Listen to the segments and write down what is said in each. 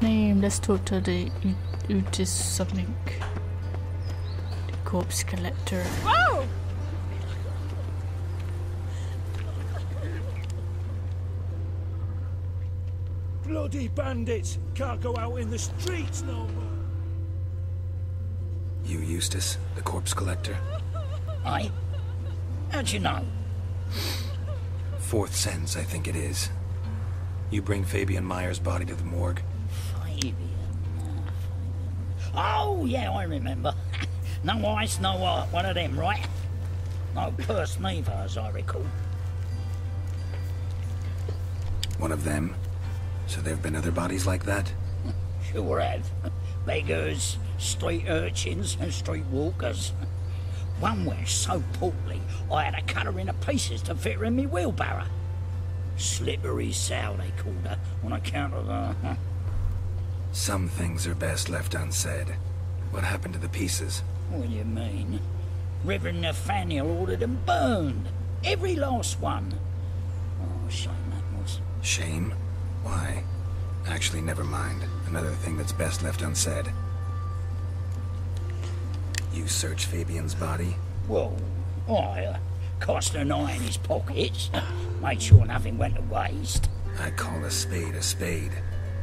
name? Let's talk to the Utis something. The corpse collector. Whoa! Bloody bandits! Can't go out in the streets no more! You Eustace, the corpse collector? Aye? How'd you know? Fourth sense, I think it is. You bring Fabian Meyer's body to the morgue. Fabian. Oh, yeah, I remember. No ice, no art, one of them, right? No purse neither, as I recall. One of them? So there have been other bodies like that? Sure have. Beggars, street urchins, and street walkers. One was so portly, I had to cut her into pieces to fit her in me wheelbarrow. Slippery sow, they called her, on account of the... Some things are best left unsaid. What happened to the pieces? What do you mean? Reverend Nathaniel ordered them burned. Every last one. Oh, shame that was. Shame? Why? Actually, never mind. Another thing that's best left unsaid. You search Fabian's body? Well, I cast an eye in his pockets. Made sure nothing went to waste. I call a spade a spade.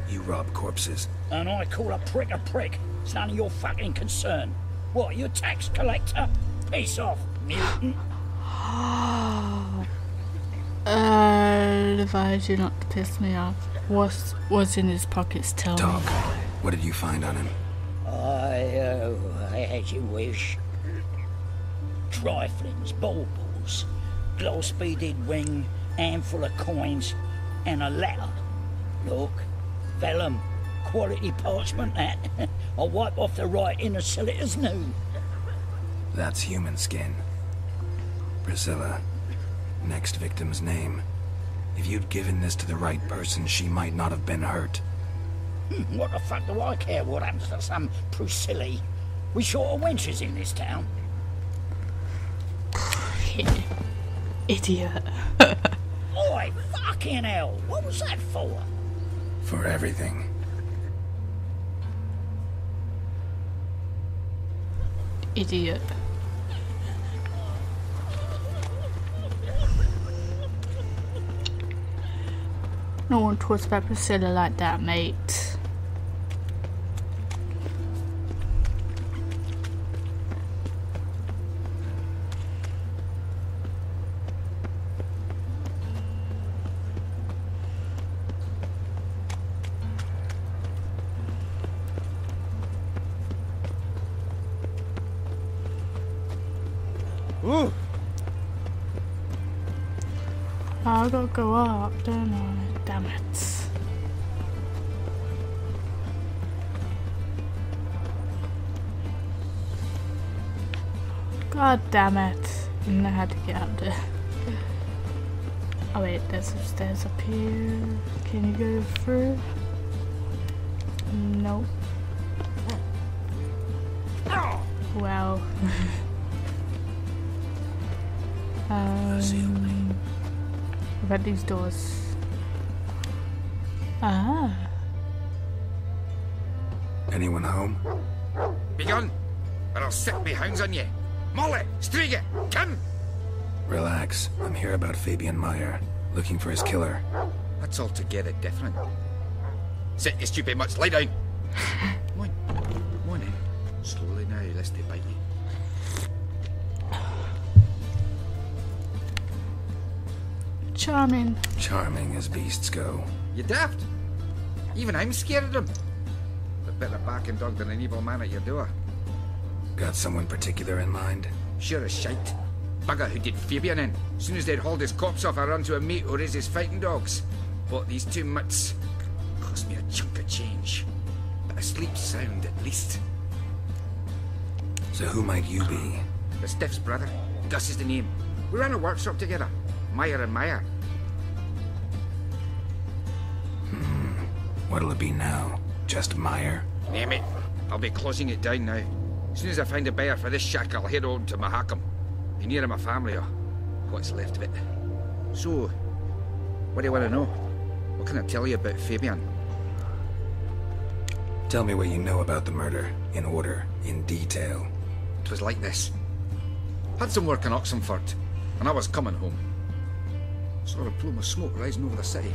You rob corpses. And I call a prick a prick. It's none of your fucking concern. What, you a tax collector? Piss off, mutant. Advise you not to piss me off. What's in his pockets? Tell Dog, me. what did you find on him? As you wish. Triflings, baubles, gloss-beaded ring, handful of coins, and a letter. Look, vellum, quality parchment that. I'll wipe off the writing and sell it as new. That's human skin. Priscilla, next victim's name. If you'd given this to the right person, she might not have been hurt. What the fuck do I care what happens to some Priscilla? We short of wenches in this town. Idiot. Oi, fucking hell, what was that for? For everything. Idiot. No one talks about Priscilla like that, mate. Ooh. I gotta go up, don't I? Damn it. God damn it. I know how to get up there. Oh wait, there's some stairs up here. Can you go through? Nope. Well. What about these doors? Ah. Anyone home? Begone, or I'll set me hounds on you. Molly, Striga, come! Relax. I'm here about Fabian Meyer, looking for his killer. That's altogether different. Sit, you stupid mutts, lie down. Come on in. Slowly now, lest they bite you. Charming. Charming as beasts go. You daft? Even I'm scared of them. A better barking dog than an evil man at your door. Got someone particular in mind? Sure as shite. Bugger who did Fabian in. As soon as they'd hauled his corpse off, I run to a mate who raises fighting dogs. Bought these two mutts. Cost me a chunk of change. But I sleep sound at least. So who might you be? The Stiff's brother. Gus is the name. We ran a workshop together. Meyer and Meyer. What'll it be now? Just Meyer? Name it. I'll be closing it down now. As soon as I find a buyer for this shack, I'll head on to Mahakam. Be near my family, or what's left of it. So, what do you want to know? What can I tell you about Fabian? Tell me what you know about the murder, in order, in detail. It was like this. Had some work in Oxenford, and I was coming home. Saw a plume of smoke rising over the city.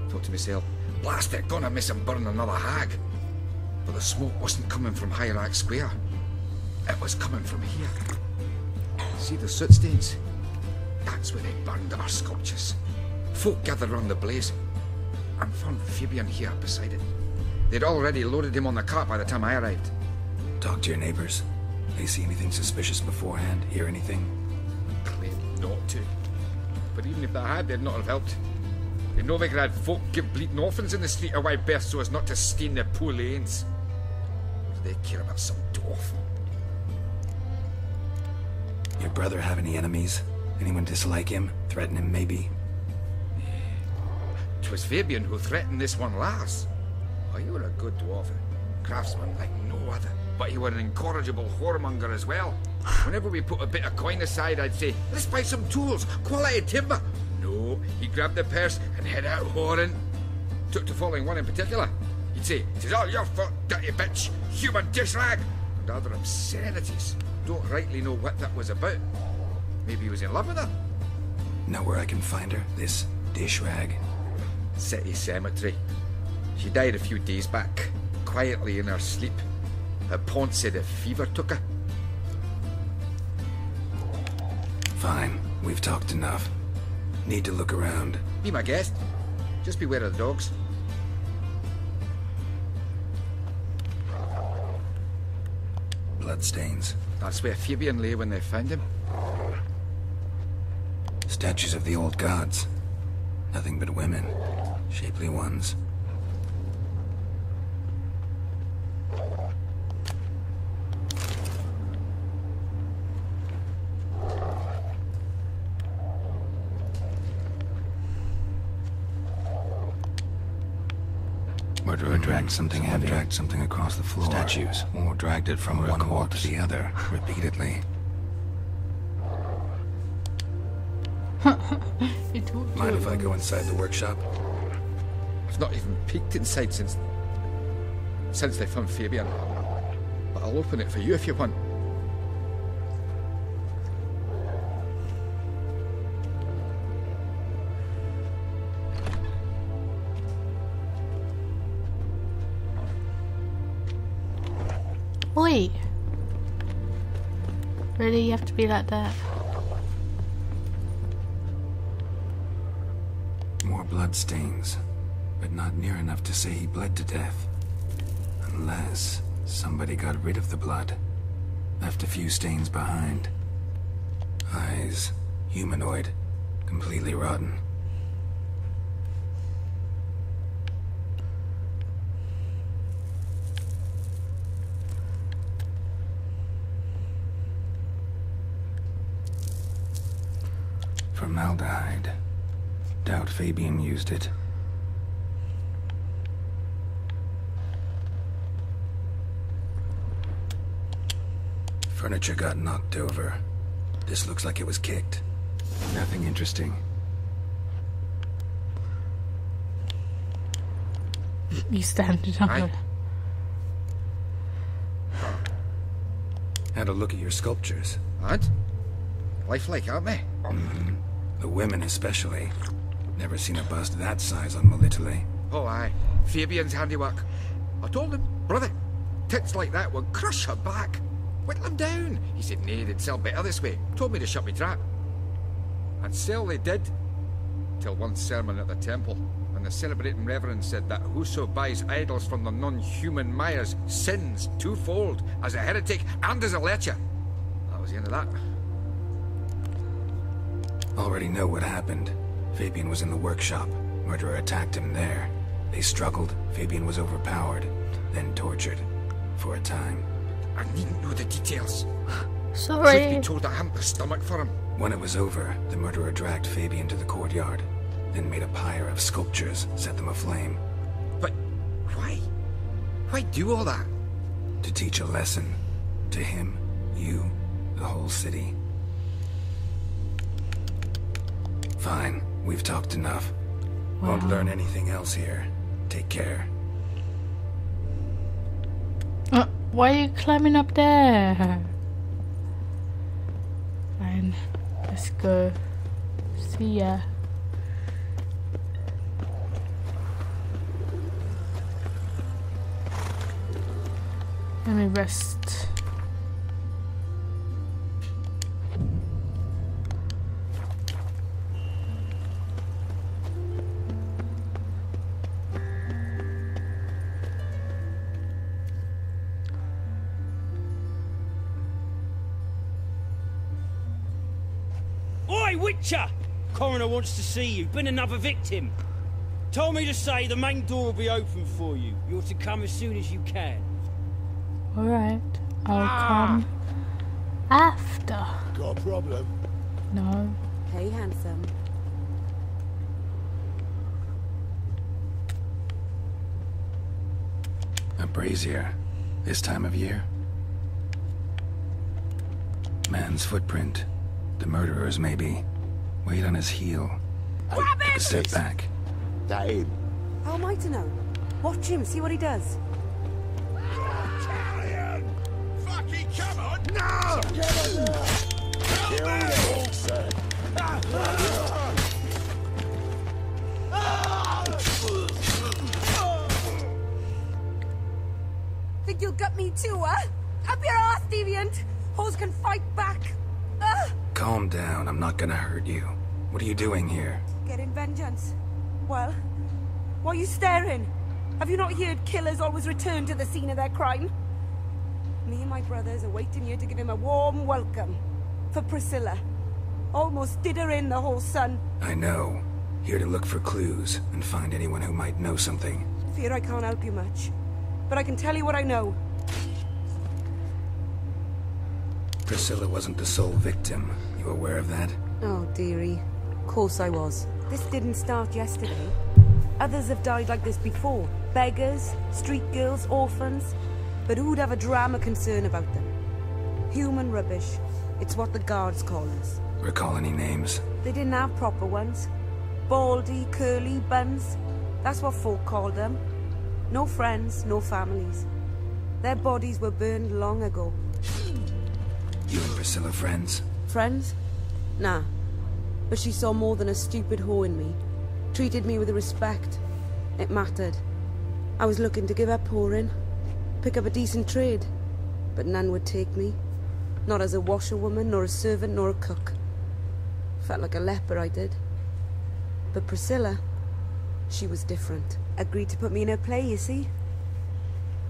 Thought to myself, blast it, gonna miss him burn another hag. But the smoke wasn't coming from Hierarch Square. It was coming from here. See the soot stains? That's where they burned our sculptures. Folk gathered round the blaze, and found Fabian here beside it. They'd already loaded him on the cart by the time I arrived. Talk to your neighbors. They see anything suspicious beforehand? Hear anything? Claimed not to. But even if they had, they'd not have helped. They know they could have folk give bleeding orphans in the street a wide berth so as not to stain their poor lanes. Or do they care about some dwarf? Your brother have any enemies? Anyone dislike him? Threaten him, maybe? 'Twas Fabian who threatened this one last. Oh, you were a good dwarf. Craftsman like no other. But you were an incorrigible whoremonger as well. Whenever we put a bit of coin aside, I'd say, let's buy some tools, quality timber. No, he grabbed the purse and head out whoring. Took to following one in particular. He'd say, it is all your fault, dirty bitch, human dish rag, and other obscenities. Don't rightly know what that was about. Maybe he was in love with her. Know where I can find her, this dish rag? City cemetery. She died a few days back, quietly in her sleep. Her pawn said a fever took her. Fine, we've talked enough. Need to look around. Be my guest. Just beware of the dogs. Bloodstains. That's where Fabian lay when they found him. Statues of the old gods. Nothing but women. Shapely ones. Murderer dragged something heavy. Dragged something across the floor. Statues. Or dragged it from one wall to the other, repeatedly. Mind if I go inside the workshop? I've not even peeked inside since they found Fabian. But I'll open it for you if you want. Oi! Really, you have to be like that? More bloodstains, but not near enough to say he bled to death. Unless somebody got rid of the blood. Left a few stains behind. Eyes, humanoid, completely rotten. Formaldehyde. Doubt Fabian used it. Furniture got knocked over. This looks like it was kicked. Nothing interesting. You standing on it. Had a look at your sculptures. What? Lifelike, aren't they? The women especially. Never seen a bust that size on Melitele. Oh, aye. Fabian's handiwork. I told him, brother, tits like that would crush her back. Whittle him down. He said, nay, they'd sell better this way. Told me to shut me trap. And sell they did. Till one sermon at the temple. And the celebrating reverend said that whoso buys idols from the non-human Myers sins twofold, as a heretic and as a lecher. That was the end of that. Already know what happened. Fabian was in the workshop. Murderer attacked him there. They struggled. Fabian was overpowered, then tortured. For a time. I needn't know the details. Sorry. Truth be told, I hadn't the stomach for him. When it was over, the murderer dragged Fabian to the courtyard, then made a pyre of sculptures, set them aflame. But why? Why do all that? To teach a lesson. To him, you, the whole city. Fine, we've talked enough. Won't learn anything else here. Take care. Why are you climbing up there? Fine. Let's go. See ya. Let me rest. Oi, Witcher! Coroner wants to see you. Been another victim. Told me to say the main door will be open for you. You're to come as soon as you can. Alright, I'll come after. Got a problem? No. Hey, handsome. A brazier. This time of year? Man's footprint. The murderer's, maybe. Weight on his heel. Take a step back. That him? How am I to know? Watch him, see what he does. Italian! Fucking come on! No! Kill me! Sir. Think you'll gut me too, huh? Up your ass, deviant! Hoes can fight back. Calm down, I'm not gonna hurt you. What are you doing here? Getting vengeance. Well, why are you staring? Have you not heard killers always return to the scene of their crime? Me and my brothers are waiting here to give him a warm welcome. For Priscilla. Almost did her in, the whole son. I know. Here to look for clues and find anyone who might know something. Fear I can't help you much. But I can tell you what I know. Priscilla wasn't the sole victim. You aware of that? Oh, dearie. Of course I was. This didn't start yesterday. Others have died like this before. Beggars, street girls, orphans. But who'd have a drama concern about them? Human rubbish. It's what the guards call us. Recall any names? They didn't have proper ones. Baldy, curly, buns. That's what folk called them. No friends, no families. Their bodies were burned long ago. You and Priscilla friends? Friends? Nah. But she saw more than a stupid whore in me. Treated me with respect. It mattered. I was looking to give up whoring. Pick up a decent trade. But none would take me. Not as a washerwoman, nor a servant, nor a cook. Felt like a leper, I did. But Priscilla, she was different. Agreed to put me in her play, you see.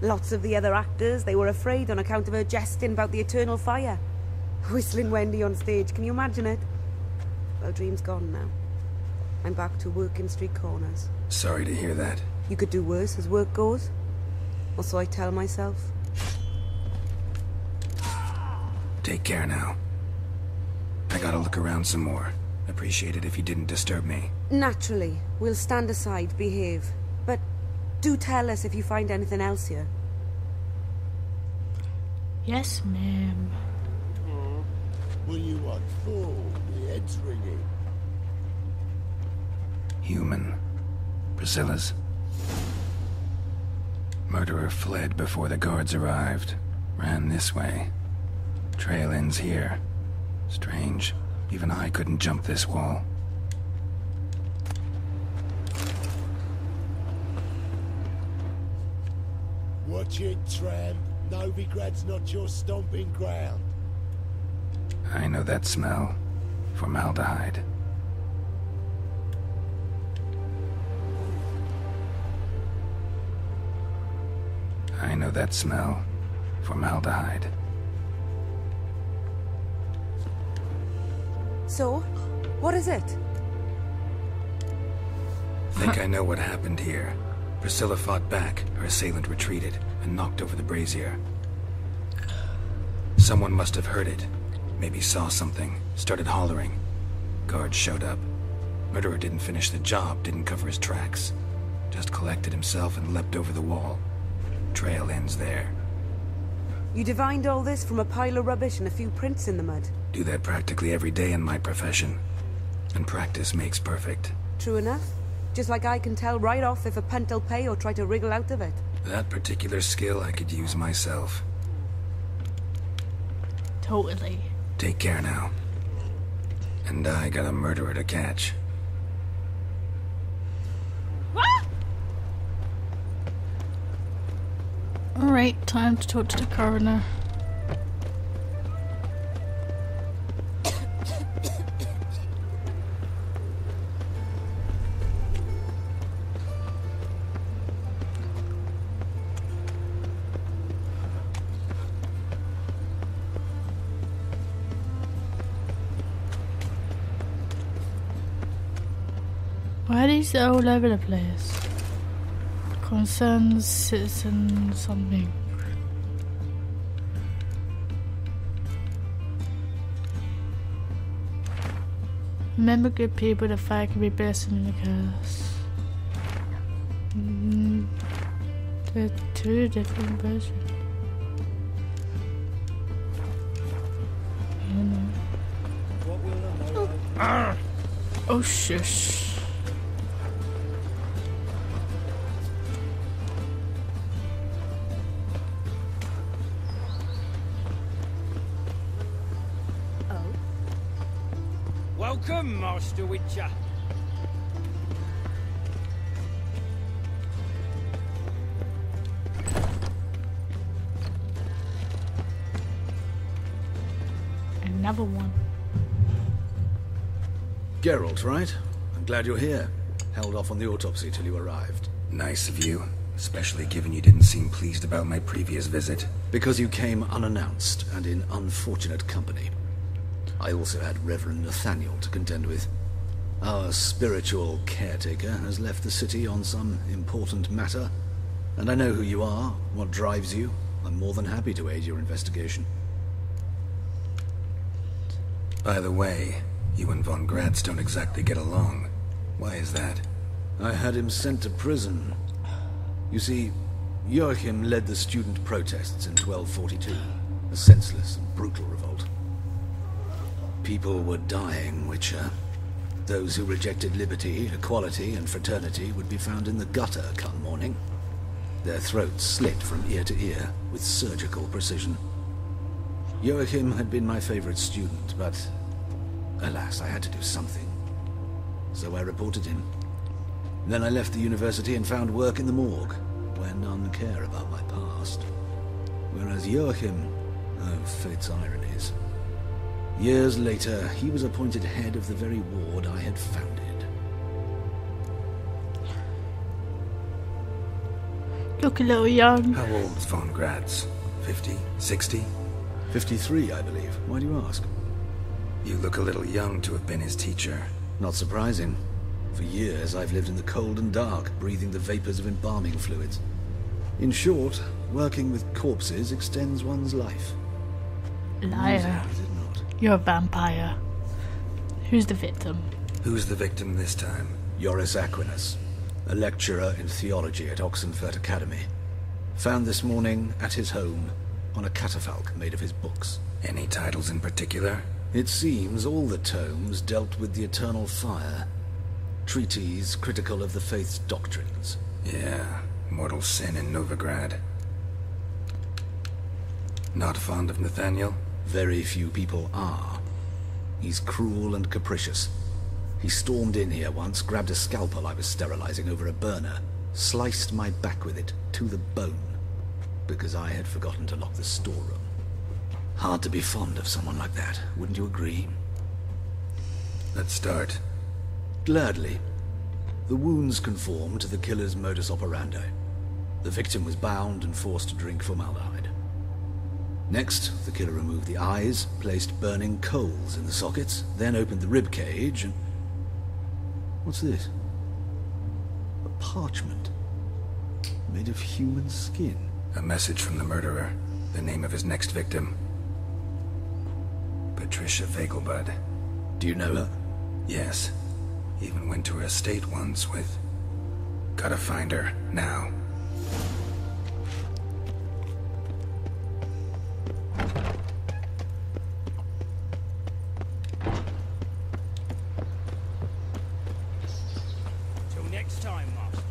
Lots of the other actors, they were afraid on account of her jesting about the eternal fire. Whistling Wendy on stage, can you imagine it? Well, dream's gone now. I'm back to working street corners. Sorry to hear that. You could do worse as work goes. Or so I tell myself. Take care now. I gotta look around some more. Appreciate it if you didn't disturb me. Naturally, we'll stand aside, behave. But do tell us if you find anything else here. Yes, ma'am. What do you want for? The head's ringing. Human. Priscilla's. Murderer fled before the guards arrived. Ran this way. Trail ends here. Strange. Even I couldn't jump this wall. Watch it, tramp. Novigrad's not your stomping ground. I know that smell. Formaldehyde. I know that smell. Formaldehyde. So, what is it? Think I know what happened here. Priscilla fought back, her assailant retreated, and knocked over the brazier. Someone must have heard it. Maybe saw something, started hollering. Guards showed up. Murderer didn't finish the job, didn't cover his tracks. Just collected himself and leapt over the wall. Trail ends there. You divined all this from a pile of rubbish and a few prints in the mud. Do that practically every day in my profession. And practice makes perfect. True enough. Just like I can tell right off if a punt'll pay or try to wriggle out of it. That particular skill I could use myself. Totally. Take care now. And I got a murderer to catch. Alright, time to talk to the coroner. Why are these all over the place? Concerns citizen something. Remember good people, the fire can be blessed in the curse. They're two different versions. I don't know. Oh shush. Welcome, Master Witcher. Another one. Geralt, right? I'm glad you're here. Held off on the autopsy till you arrived. Nice of you, especially given you didn't seem pleased about my previous visit. Because you came unannounced and in unfortunate company. I also had Reverend Nathaniel to contend with. Our spiritual caretaker has left the city on some important matter, and I know who you are, what drives you. I'm more than happy to aid your investigation. By the way, you and Von Gratz don't exactly get along. Why is that? I had him sent to prison. You see, Joachim led the student protests in 1242, a senseless and brutal revolt. People were dying, Witcher. Those who rejected liberty, equality, and fraternity would be found in the gutter come morning. Their throats slit from ear to ear with surgical precision. Joachim had been my favorite student, but alas, I had to do something. So I reported him. Then I left the university and found work in the morgue, where none care about my past. Whereas Joachim, oh, fate's ironies. Years later, he was appointed head of the very ward I had founded. Look a little young. How old is Von Gratz? 50? 60? 53, I believe. Why do you ask? You look a little young to have been his teacher. Not surprising. For years, I've lived in the cold and dark, breathing the vapors of embalming fluids. In short, working with corpses extends one's life. Liar. Amusing, is it not? You're a vampire. Who's the victim? Who's the victim this time? Joris Aquinas, a lecturer in theology at Oxenfurt Academy. Found this morning at his home on a catafalque made of his books. Any titles in particular? It seems all the tomes dealt with the eternal fire. Treatises critical of the faith's doctrines. Yeah, mortal sin in Novigrad. Not fond of Nathaniel? Very few people are. He's cruel and capricious. He stormed in here once, grabbed a scalpel I was sterilizing over a burner, sliced my back with it to the bone, because I had forgotten to lock the storeroom. Hard to be fond of someone like that, wouldn't you agree? Let's start. Gladly. The wounds conform to the killer's modus operandi. The victim was bound and forced to drink formaldehyde. Next, the killer removed the eyes, placed burning coals in the sockets, then opened the rib cage and... What's this? A parchment. Made of human skin. A message from the murderer. The name of his next victim. Patricia Vegelbud. Do you know her? Yes. Even went to her estate once with... Gotta find her, now. Till next time, Master.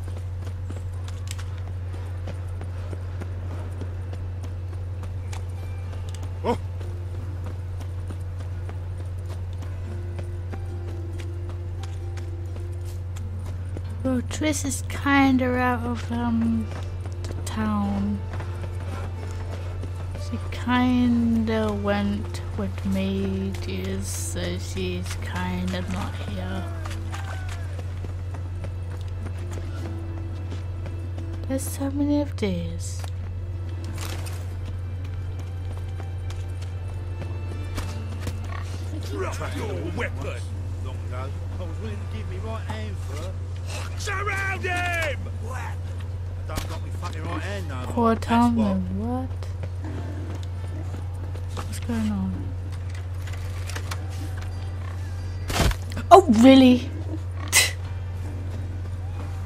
So Triss is kinda out of the town. She kinda went with mages, so she's kinda not here. There's so many of these. Drop your weapon! Long ago, I was willing to give me right hand for her. Surround him! I don't got me fucking right hand no more. Poor That's Tomlin, what? What's going on? Oh, really?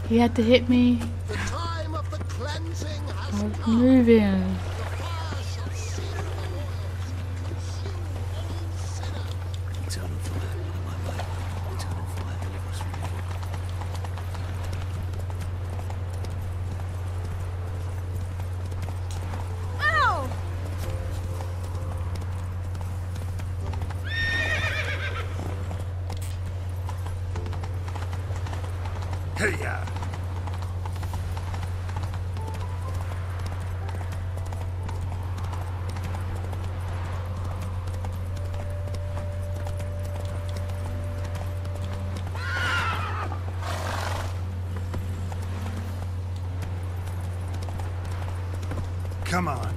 He had to hit me. The time of the cleansing has I was come. moving. The fire shall seal the walls, consume any sinner. Eternal fire, on my way. Eternal fire, deliver us from evil. Ow! Hey-ya! Come on.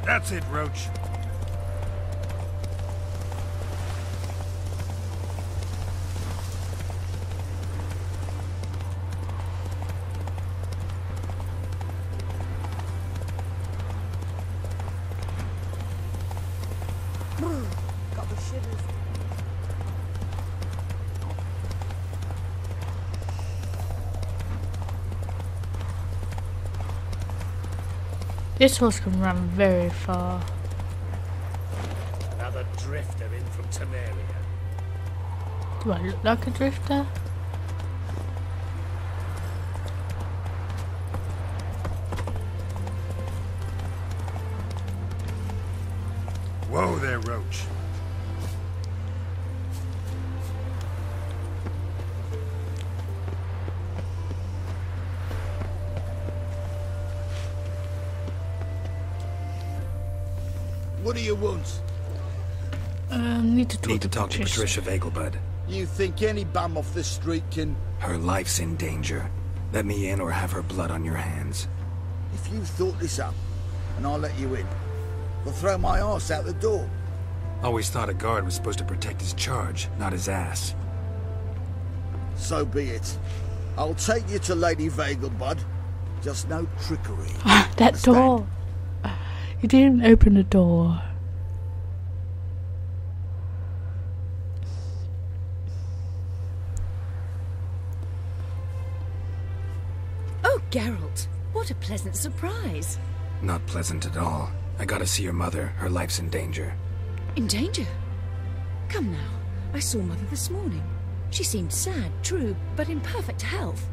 That's it, Roach. Got the shivers. This horse can run very far. Another drifter in from Temeria. Do I look like a drifter? Whoa there, Roach. What do you want? Need to talk Need to talk to Patricia Vegelbud. You think any bum off the street can... Her life's in danger. Let me in or have her blood on your hands. If you thought this up, and I'll let you in, I'll throw my arse out the door. Always thought a guard was supposed to protect his charge, not his ass. So be it. I'll take you to Lady Vegelbud. Just no trickery. That Understand? door. He didn't open the door. Oh, Geralt, what a pleasant surprise. Not pleasant at all. I gotta see your mother. Her life's in danger. In danger? Come now, I saw Mother this morning. She seemed sad, true, but in perfect health.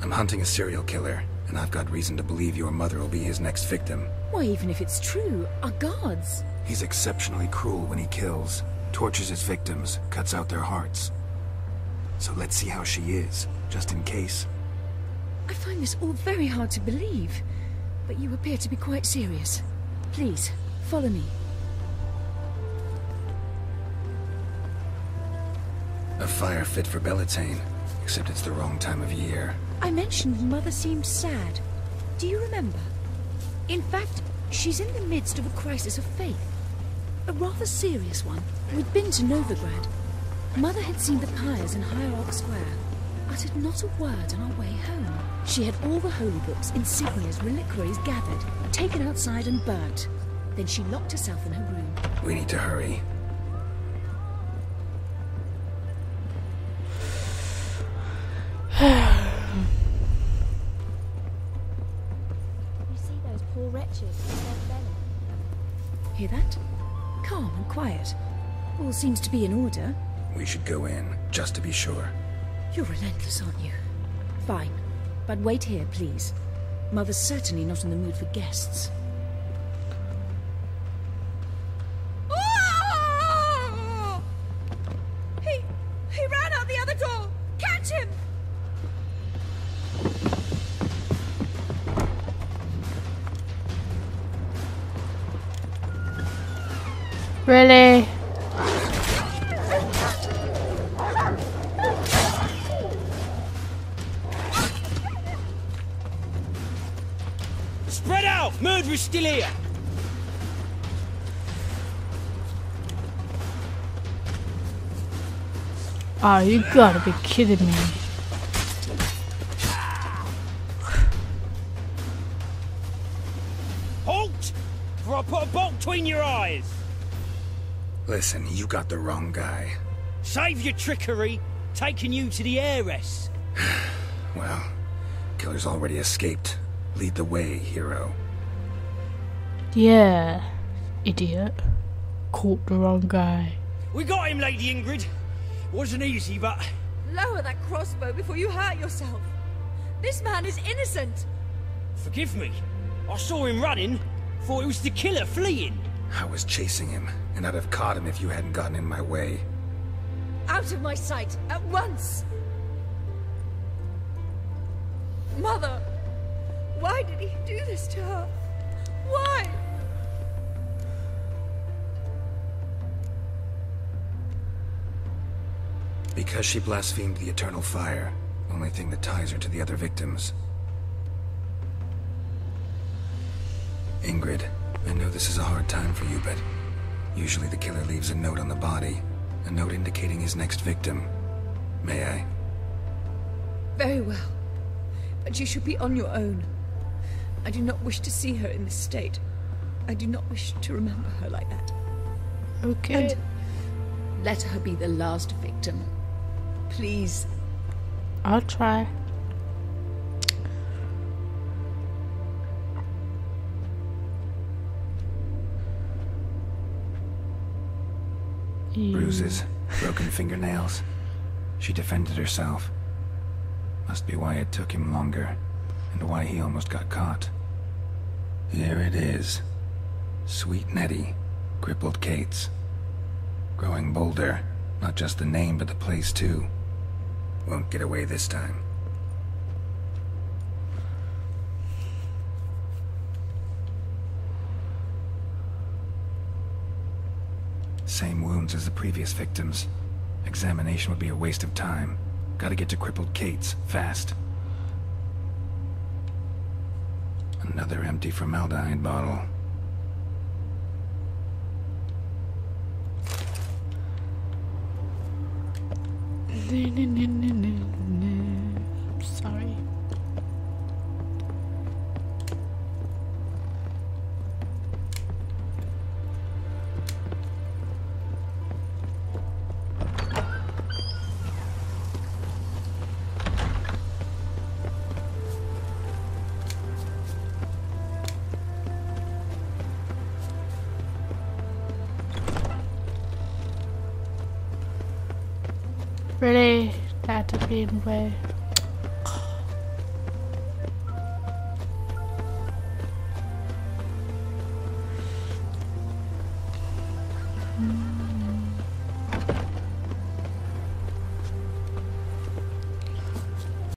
I'm hunting a serial killer, and I've got reason to believe your mother will be his next victim. Why, even if it's true, our guards. He's exceptionally cruel when he kills, tortures his victims, cuts out their hearts. So let's see how she is, just in case. I find this all very hard to believe, but you appear to be quite serious. Please, follow me. A fire fit for Bellatane, except it's the wrong time of year. I mentioned Mother seemed sad. Do you remember? In fact, she's in the midst of a crisis of faith. A rather serious one. We'd been to Novigrad. Mother had seen the pyres in Hierarch Square, uttered not a word on our way home. She had all the holy books, insignias, reliquaries gathered, taken outside and burnt. Then she locked herself in her room. We need to hurry. Hear that? Calm and quiet. All seems to be in order. We should go in, just to be sure. You're relentless, aren't you? Fine. But wait here, please. Mother's certainly not in the mood for guests. Oh! He ran out the other door! Catch him! Really? Spread out! Murderer's still here! Oh, you gotta be kidding me. Halt! Or I'll put a bolt between your eyes! Listen, you got the wrong guy. Save your trickery, taking you to the heiress. Well, killer's already escaped. Lead the way, hero. Yeah, idiot. Caught the wrong guy. We got him, Lady Ingrid. Wasn't easy, but... Lower that crossbow before you hurt yourself. This man is innocent. Forgive me. I saw him running. Thought it was the killer fleeing. I was chasing him, and I'd have caught him if you hadn't gotten in my way. Out of my sight, at once! Mother! Why did he do this to her? Why? Because she blasphemed the eternal fire. Only thing that ties her to the other victims. Ingrid, I know this is a hard time for you, but usually the killer leaves a note on the body. A note indicating his next victim. May I? Very well. But you should be on your own. I do not wish to see her in this state. I do not wish to remember her like that. Okay. And let her be the last victim. Please. I'll try. Bruises, broken fingernails. She defended herself. Must be why it took him longer, and why he almost got caught. Here it is. Sweet Nettie, crippled Kate's. Growing bolder, not just the name but the place too. Won't get away this time. Same wounds as the previous victims. Examination would be a waste of time. Gotta get to crippled Kate's, fast. Another empty formaldehyde bottle. I'm sorry. Really? That had to be in the way.